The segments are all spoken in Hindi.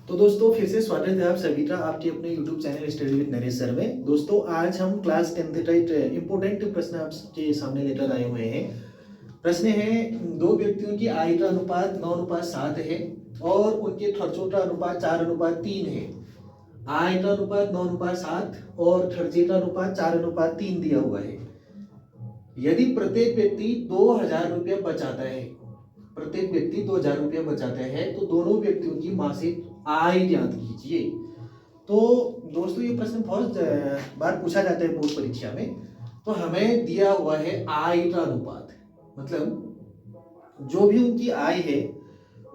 तो दोस्तों फिर से स्वागत है आप सभी का आपके अपने YouTube channel study with Naresh sir में। दोस्तों आज हम क्लास 10th का एक इम्पोर्टेंट प्रश्न आपके सामने लेकर आए हुए हैं। प्रश्न है, दो व्यक्तियों की आय का अनुपात 9:7 है और उनके खर्चों का अनुपात 4:3 है। आय का अनुपात 9:7 और खर्चे का अनुपात 4:3 दिया हुआ है। यदि प्रत्येक व्यक्ति 2000 रुपया बचाता है, प्रत्येक व्यक्ति 2000 रुपया बचाता है, तो दोनों व्यक्तियों की मासिक आय ज्ञात कीजिए। तो दोस्तों ये प्रश्न बहुत बार पूछा जाता है बोर्ड परीक्षा में। तो हमें दिया हुआ है आय का अनुपात, मतलब जो भी उनकी आय है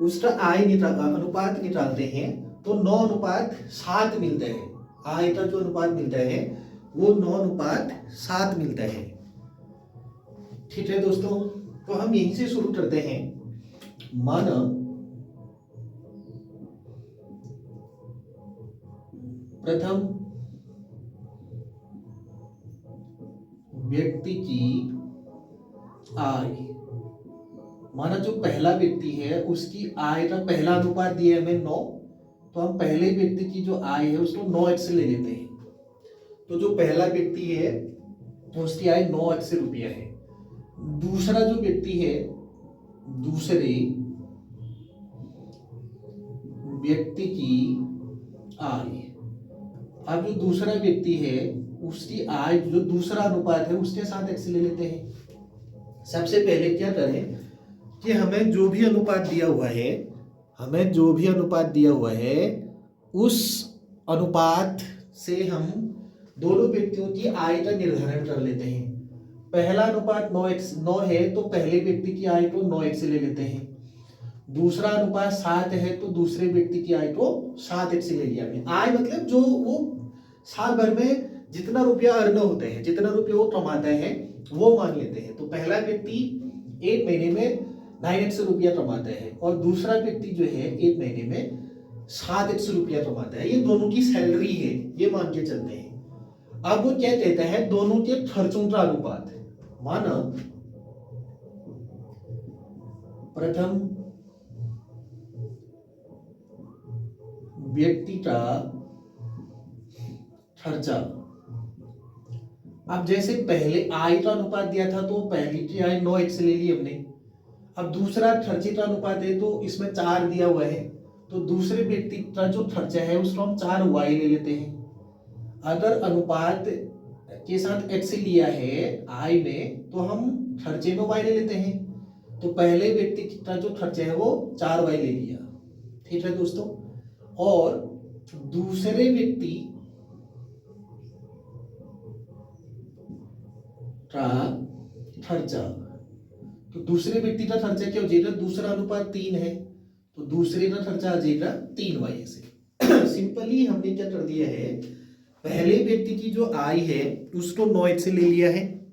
उसका अनुपात निकालते हैं तो 9:7 मिलता है। आय का जो अनुपात मिलता है वो 9:7 मिलता है। ठीक है दोस्तों, तो हम यहीं से शुरू करते हैं। माना प्रथम व्यक्ति की आय, माना जो पहला व्यक्ति है उसकी आय का पहला अनुपात दिया है हमें 9, तो हम पहले व्यक्ति की जो आय है उसको 9x से ले लेते हैं। तो जो पहला व्यक्ति है उसकी आय 9x रुपया है। दूसरा जो व्यक्ति है, दूसरे व्यक्ति की आय, अब जो दूसरा व्यक्ति है उसकी आय जो दूसरा अनुपात है उसके साथ x ले लेते हैं। सबसे पहले क्या करें कि हमें जो भी अनुपात दिया हुआ है उस अनुपात से हम दोनों व्यक्तियों की आय का निर्धारण कर लेते हैं। पहला अनुपात 9 है तो पहले व्यक्ति की आय को 9x ले लेते हैं। दूसरा अनुपात 7 है तो दूसरे व्यक्ति की आय को 7x से ले लिया हमने। आय मतलब जो वो साल भर में जितना रुपया अर्न होते हैं, जितना रुपया वो कमाता है वो मान लेते हैं। तो पहला व्यक्ति एक महीने में 9x रुपया कमाता है और दूसरा व्यक्ति जो है एक महीने में 7x रुपया कमाता है। ये दोनों की सैलरी है, ये मान के चलते हैं। अब वो क्या कहता है, दोनों के खर्चों का अनुपात। माना प्रथम व्यक्ति का खर्चा, अब जैसे पहले आय का अनुपात दिया था तो पहली की आय 9x ले ली हमने। अब दूसरा खर्चे का अनुपात है तो इसमें 4 दिया हुआ है, तो दूसरे व्यक्ति का जो खर्चा है उसको हम 4y ले लेते हैं। अगर अनुपात के साथ x लिया है आय में तो हम खर्चे में y ले लेते हैं। तो पहले व्यक्ति का जो खर्चा है वो 4y ले लिया। ठीक है दोस्तों, और दूसरे व्यक्ति का खर्चा, तो दूसरे व्यक्ति का खर्चा क्या हो जाएगा, दूसरा अनुपात 3 है तो दूसरे का खर्चा आ जाएगा 3y से। सिंपली हमने क्या कर दिया है, पहले व्यक्ति की जो आय है उसको 9x से ले लिया है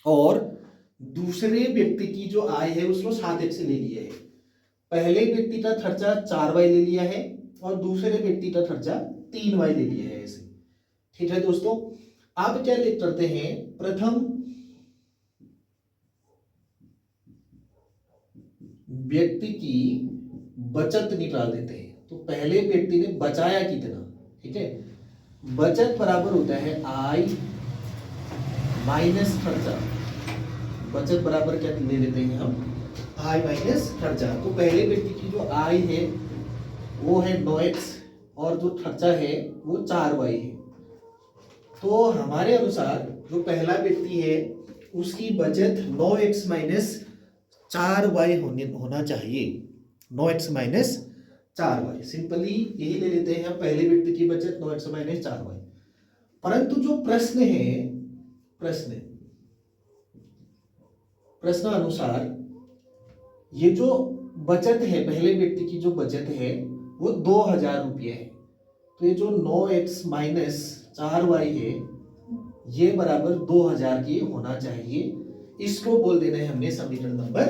और दूसरे व्यक्ति की जो आय है उसको 7x से ले लिया है। पहले व्यक्ति का खर्चा 4y ले लिया है और दूसरे व्यक्ति का खर्चा 3y ले लिया है ऐसे। ठीक है दोस्तों, अब क्या लिख करते हैं, प्रथम व्यक्ति की बचत निकाल देते हैं। तो पहले व्यक्ति ने बचाया कितना, ठीक है, बचत बराबर होता है आय माइनस खर्चा। बचत बराबर क्या ले लेते हैं हम, आय माइनस खर्चा। तो पहले व्यक्ति की जो आय है वो है 9x और जो खर्चा है वो 4y है। तो हमारे अनुसार जो पहला व्यक्ति है उसकी बचत 9x माइनस 4y होना चाहिए। 9x माइनस 4y, सिंपली यही ले लेते हैं हम, पहले व्यक्ति की बचत 9x माइनस 4y। परंतु जो प्रश्न है, प्रश्न अनुसार ये जो बचत है, पहले व्यक्ति की जो बचत है वो 2000 रुपये है। तो ये जो 9x माइनस 4y है ये बराबर 2000 की होना चाहिए। इसको बोल देना है हमने समीकरण नंबर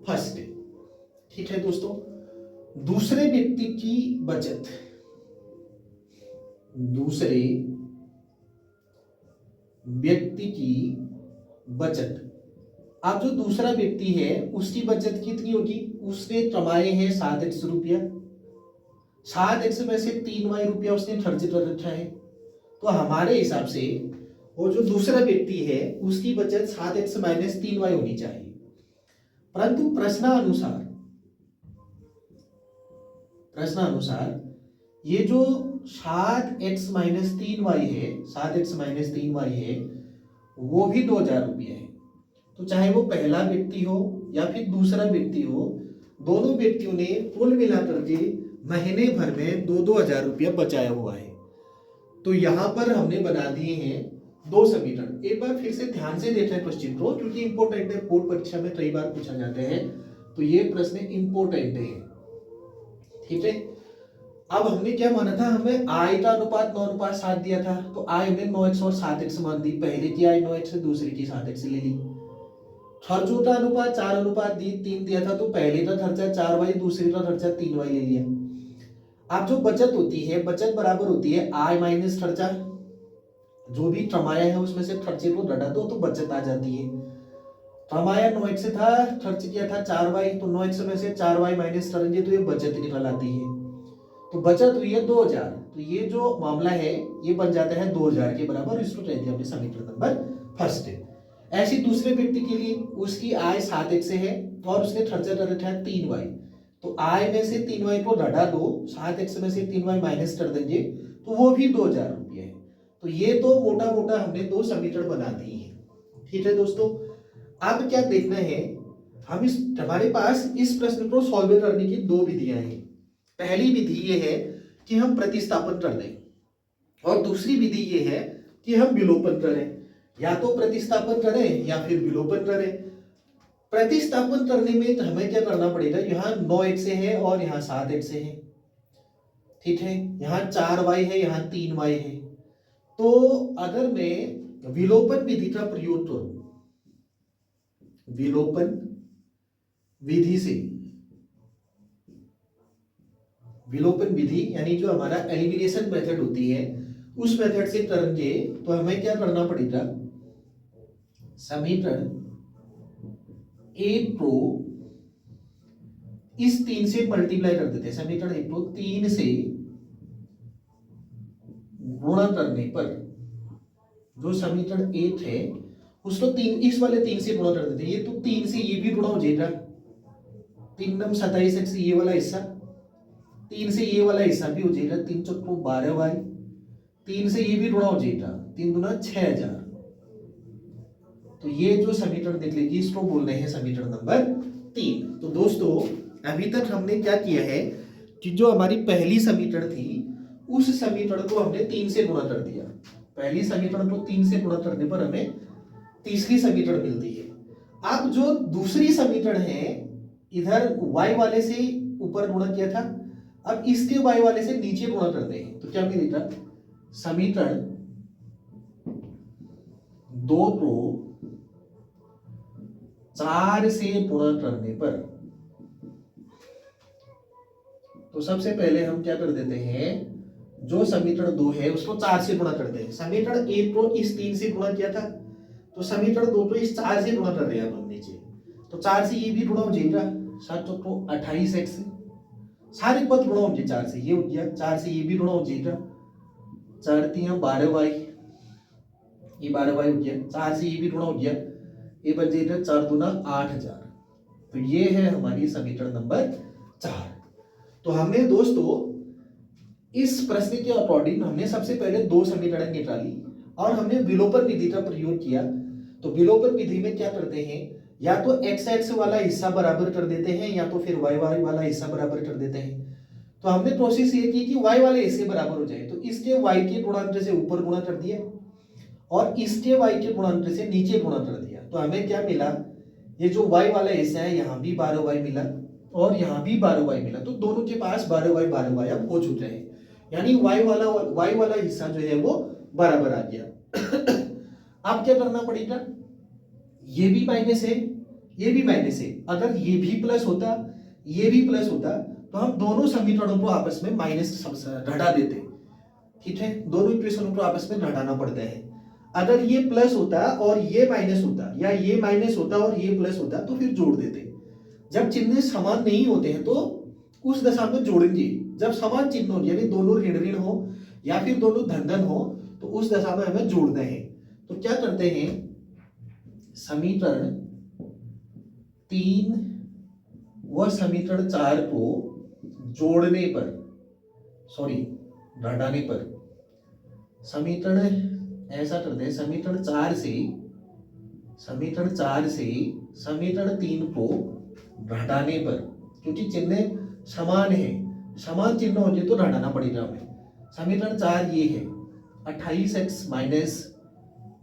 फर्स्ट। ठीक है दोस्तों, दूसरे व्यक्ति की बचत, दूसरे व्यक्ति की बचत, अब जो दूसरा व्यक्ति है उसकी बचत कितनी होगी, उसने कमाए हैं 7x रुपया। 7x में से 3y रुपया उसने खर्च कर रखा है, तो हमारे हिसाब से वो जो दूसरा व्यक्ति है उसकी बचत 7x माइनस 3y होनी चाहिए। परंतु प्रश्नानुसार ये जो 7x माइनस 3y है, 7x माइनस 3y है, वो भी 2000 रुपये है। तो चाहे वो पहला व्यक्ति हो या फिर दूसरा व्यक्ति हो, दोनों व्यक्तियों ने कुल मिलाकर के महीने भर में 2-2000 रुपया बचाया हुआ है। तो यहाँ पर हमने बना दिए हैं दो समीकरण। एक बार फिर से ध्यान से देखें क्वेश्चन को, क्योंकि इंपोर्टेंट है, बोर्ड परीक्षा में कई बार पूछा जाते हैं, तो ये प्रश्न इंपोर्टेंट है। ठीक है, अब हमने क्या माना था, हमें आई का अनुपात 9:7 दिया था, तो आई हमने 9x और 7x मान दी। पहले की आई 9x से दूसरी की 7x ले ली। खर्चों का अनुपात 4:3 दिया था, तो पहले का खर्चा 4y, दूसरे का खर्चा 3y ले लिया। अब जो बचत होती है, बचत बराबर होती है आई माइनस खर्चा, जो भी कमाया है उसमें से खर्चे को घटा दो तो बचत आ जाती है। कमाया 9x से था, खर्च किया था 4y, तो 9x में से 4y माइनस करेंगे तो ये बचत निकल आती है। तो बचत हुई है 2000, तो ये जो मामला है ये बन जाता है 2000 के बराबर। इसको कह दिया हमने समीकरण नंबर फर्स्ट। ऐसी दूसरे व्यक्ति के लिए उसकी आय 7x से है और उसने खर्चा कर रखा है 3y, तो आय में से 3y को घटा दो, 7x में से 3y माइनस कर देंगे तो वो भी 2000 रुपये है। तो ये तो मोटा मोटा हमने दो समीकरण बना दिए हैं। ठीक है दोस्तों, अब क्या देखना है, हमारे पास इस प्रश्न को सॉल्व करने की दो विधियां हैं। पहली विधि ये है कि हम प्रतिस्थापन कर दें, और दूसरी विधि ये है कि हम विलोपन करें। या तो प्रतिस्थापन करें या फिर विलोपन करें। प्रतिस्थापन करने में हमें क्या करना पड़ेगा, यहाँ 9x से है और यहाँ 7x से है। ठीक है, यहाँ 4y है, यहाँ 3y है। तो अगर मैं विलोपन विधि का प्रयोग करूं, विलोपन विधि से, विलोपन विधि यानी जो हमारा एलिमिनेशन मेथड होती है उस मेथड से करेंगे, तो हमें क्या करना पड़ेगा, समीकरण एक को इस 3 से मल्टीप्लाई कर देते हैं। समीकरण एक को 3 से गुणा करने पर जो समीकरण 1 है उसको 3 इस वाले 3 से गुणा कर देते हैं। ये तो 3 से ये भी गुणा हो जाएगा, 3 9 27x ये वाला हिस्सा, 3 से ये वाला हिस्सा भी हो जाएगा, 3 4 12y, 3 से ये भी गुणा हो जाएगा, 3 दूना 6000। तो ये जो समीकरण देख लीजिए, इसको बोल रहे हैं समीकरण नंबर 3। तो दोस्तों अभी तक हमने क्या किया है कि जो हमारी पहली समीकरण थी उस समीकरण को हमने 3 से गुणा कर दिया। पहली समीकरण को 3 से गुणा करने पर हमें तीसरी समीकरण मिलती है। अब जो दूसरी समीकरण है, इधर y वाले से ऊपर गुणा किया था, अब इसके y वाले से नीचे गुणा करते हैं, तो क्या मिलेगा, समीकरण 2 को 4 से गुणा करने पर, तो सबसे पहले हम क्या कर देते हैं, जो समीकरण 2 है उसको 4 से गुणा करते हैं। समीकरण 1 को इस 3 से गुणा किया था, तो समीकरण 2 को इस 4 से गुणा कर रहे हैं हम नीचे, तो 4 से ये भी गुणा हो जाएगा, 7 तो 28x, सारे पद गुणा हो जाए 4 से, ये हो गया, 4 से ये भी गुणा हो जाएगा, 4 3 12y, ये 12y हो गया, 4 से ये भी गुणा हो गया, ये बच जाएगा 4 दूना 8000। तो ये है हमारी समीकरण नंबर 4। तो हमने दोस्तों इस प्रश्न के अकॉर्डिंग हमने सबसे पहले दो समीकरण निकाली और हमने विलोपन विधि का प्रयोग किया। तो विलोपन विधि में क्या करते हैं, या तो x वाला हिस्सा बराबर कर देते हैं या तो फिर y वाला हिस्सा बराबर कर देते हैं। तो हमने कोशिश ये की कि y वाले हिस्से बराबर हो जाए, तो इसके y के गुणांक से ऊपर गुणा कर दिया और इसके y के गुणांक से नीचे गुणा कर दिया। तो हमें क्या मिला, ये जो y वाला हिस्सा है यहाँ भी 12y मिला और यहाँ भी 12y मिला, तो दोनों के पास 12y अब हो चुके हैं, यानी y वाला हिस्सा जो है वो बराबर आ गया। अब क्या करना पड़ेगा, ये भी माइनस है, ये भी माइनस है, अगर ये भी प्लस होता, ये भी प्लस होता, तो हम दोनों समीकरणों को आपस में माइनस घटा देते। ठीक है, दोनों इक्वेशनों को आपस में घटाना पड़ता है। अगर ये प्लस होता और ये माइनस होता, या ये माइनस होता और ये प्लस होता, तो फिर जोड़ देते। जब चिन्ह समान नहीं होते हैं तो उस दशा में जोड़ेंगे, जब समान चिन्ह हो यानी दोनों ऋण ऋण हो या फिर दोनों धन धन हो तो उस दशा में हमें जोड़ना है। तो क्या करते हैं, समीकरण 3 व समीकरण 4 को जोड़ने पर, घटाने पर, समीकरण ऐसा करते हैं, समीकरण 4 से समीकरण 3 को घटाने पर, क्योंकि चिन्ह समान है, समान चिन्ह हो जाए तो घटाना पड़ेगा हमें। समीकरण 4 ये है 28x माइनस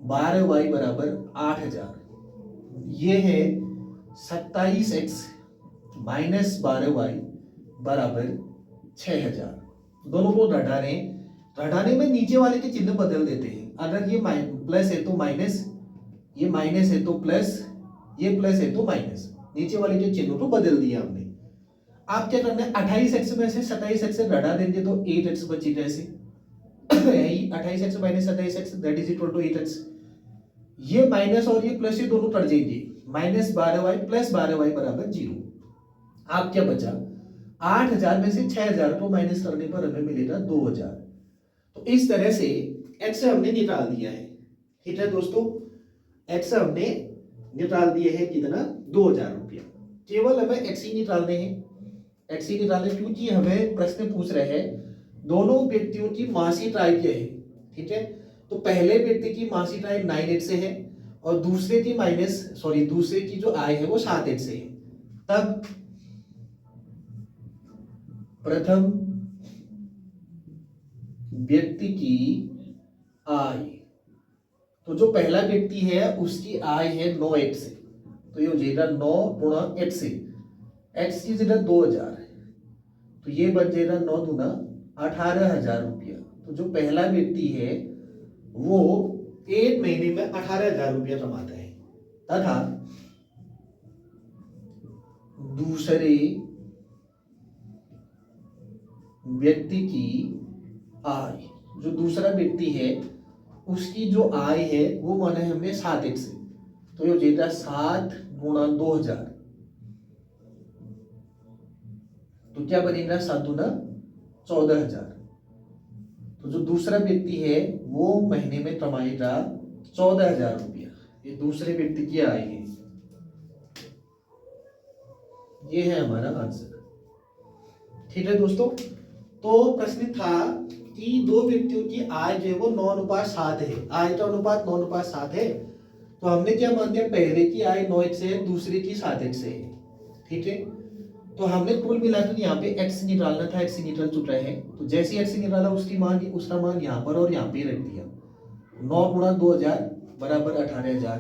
12y बराबर 8000, ये है 27x माइनस 12y बराबर 6000। दोनों को घटाने में नीचे वाले के चिन्ह बदल देते हैं। अगर ये प्लस है तो माइनस, ये माइनस है तो प्लस, ये प्लस है तो माइनस, नीचे वाले के चिन्हों को बदल दिया हमने। आप क्या करना है, 28x में से 27x से घटा देंगे तो 8x बचेगा। ऐसे 28x minus 27x that is equal to 8x। ये माइनस और ये प्लस ये दोनों कट जाएंगे, माइनस 12y प्लस 12y बराबर 0। आप क्या बचा, 8000 में से 6000 को माइनस करने पर हमें मिलेगा 2000। तो इस तरह से x हमने निकाल दिया है, ठीक है दोस्तों, x हमने निकाल दिए है कितना, 2000 रुपया। केवल हमें x ही निकालने हैं, x ही निकालने, क्योंकि हमें प्रश्न पूछ रहे हैं दोनों व्यक्तियों की मासिक आय क्या है, ठीक है। तो पहले व्यक्ति की मासिक आय 9x से है और दूसरे की जो आय है वो 7x से है। तब प्रथम व्यक्ति की आय, तो जो पहला व्यक्ति है उसकी आय है 9x से, तो ये हो जाएगा 9 गुणा x से, x की जगह 2000, तो ये बन जाएगा 9 दूना 18,000 रुपया। तो जो पहला व्यक्ति है वो एक महीने में 18,000 रुपया कमाता है, तथा दूसरे व्यक्ति की आय, जो दूसरा व्यक्ति है उसकी जो आय है वो माना है हमने 7x से, तो ये हो जाएगा 7 गुणा 2000, तो क्या बनेगा 7 दूना 14,000। तो जो दूसरा व्यक्ति है वो महीने में कमाएगा 14,000 रुपया, ये दूसरे व्यक्ति की आय है। ये है हमारा आंसर, ठीक है दोस्तों। तो प्रश्न था कि दो व्यक्तियों की आय जो है वो 9:7 है, आय का अनुपात 9:7 है। तो हमने क्या मान दिया, पहले की आय 9x है, दूसरे की 7x है, ठीक है। तो हमने कुल मिलाकर यहाँ पे x निकालना था, x निकल चुका है। तो जैसे x निकाला उसका मान यहाँ पर और यहाँ पे रख दिया। 9 गुणा 2000 बराबर 18,000,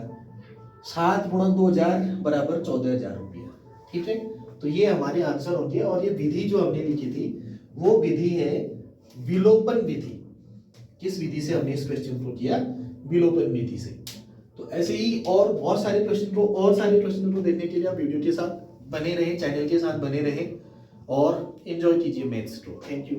7 गुणा 2000 बराबर 14,000 रुपया, ठीक है। तो ये हमारे आंसर होंगे। और ये विधि जो हमने लिखी थी वो विधि है विलोपन विधि। किस विधि से हमने इस क्वेश्चन को किया, विलोपन विधि से। तो ऐसे ही और बहुत सारे क्वेश्चन को देखने के लिए आप वीडियो के साथ बने रहें, चैनल के साथ बने रहें और एंजॉय कीजिए मैथ्स को। Thank you.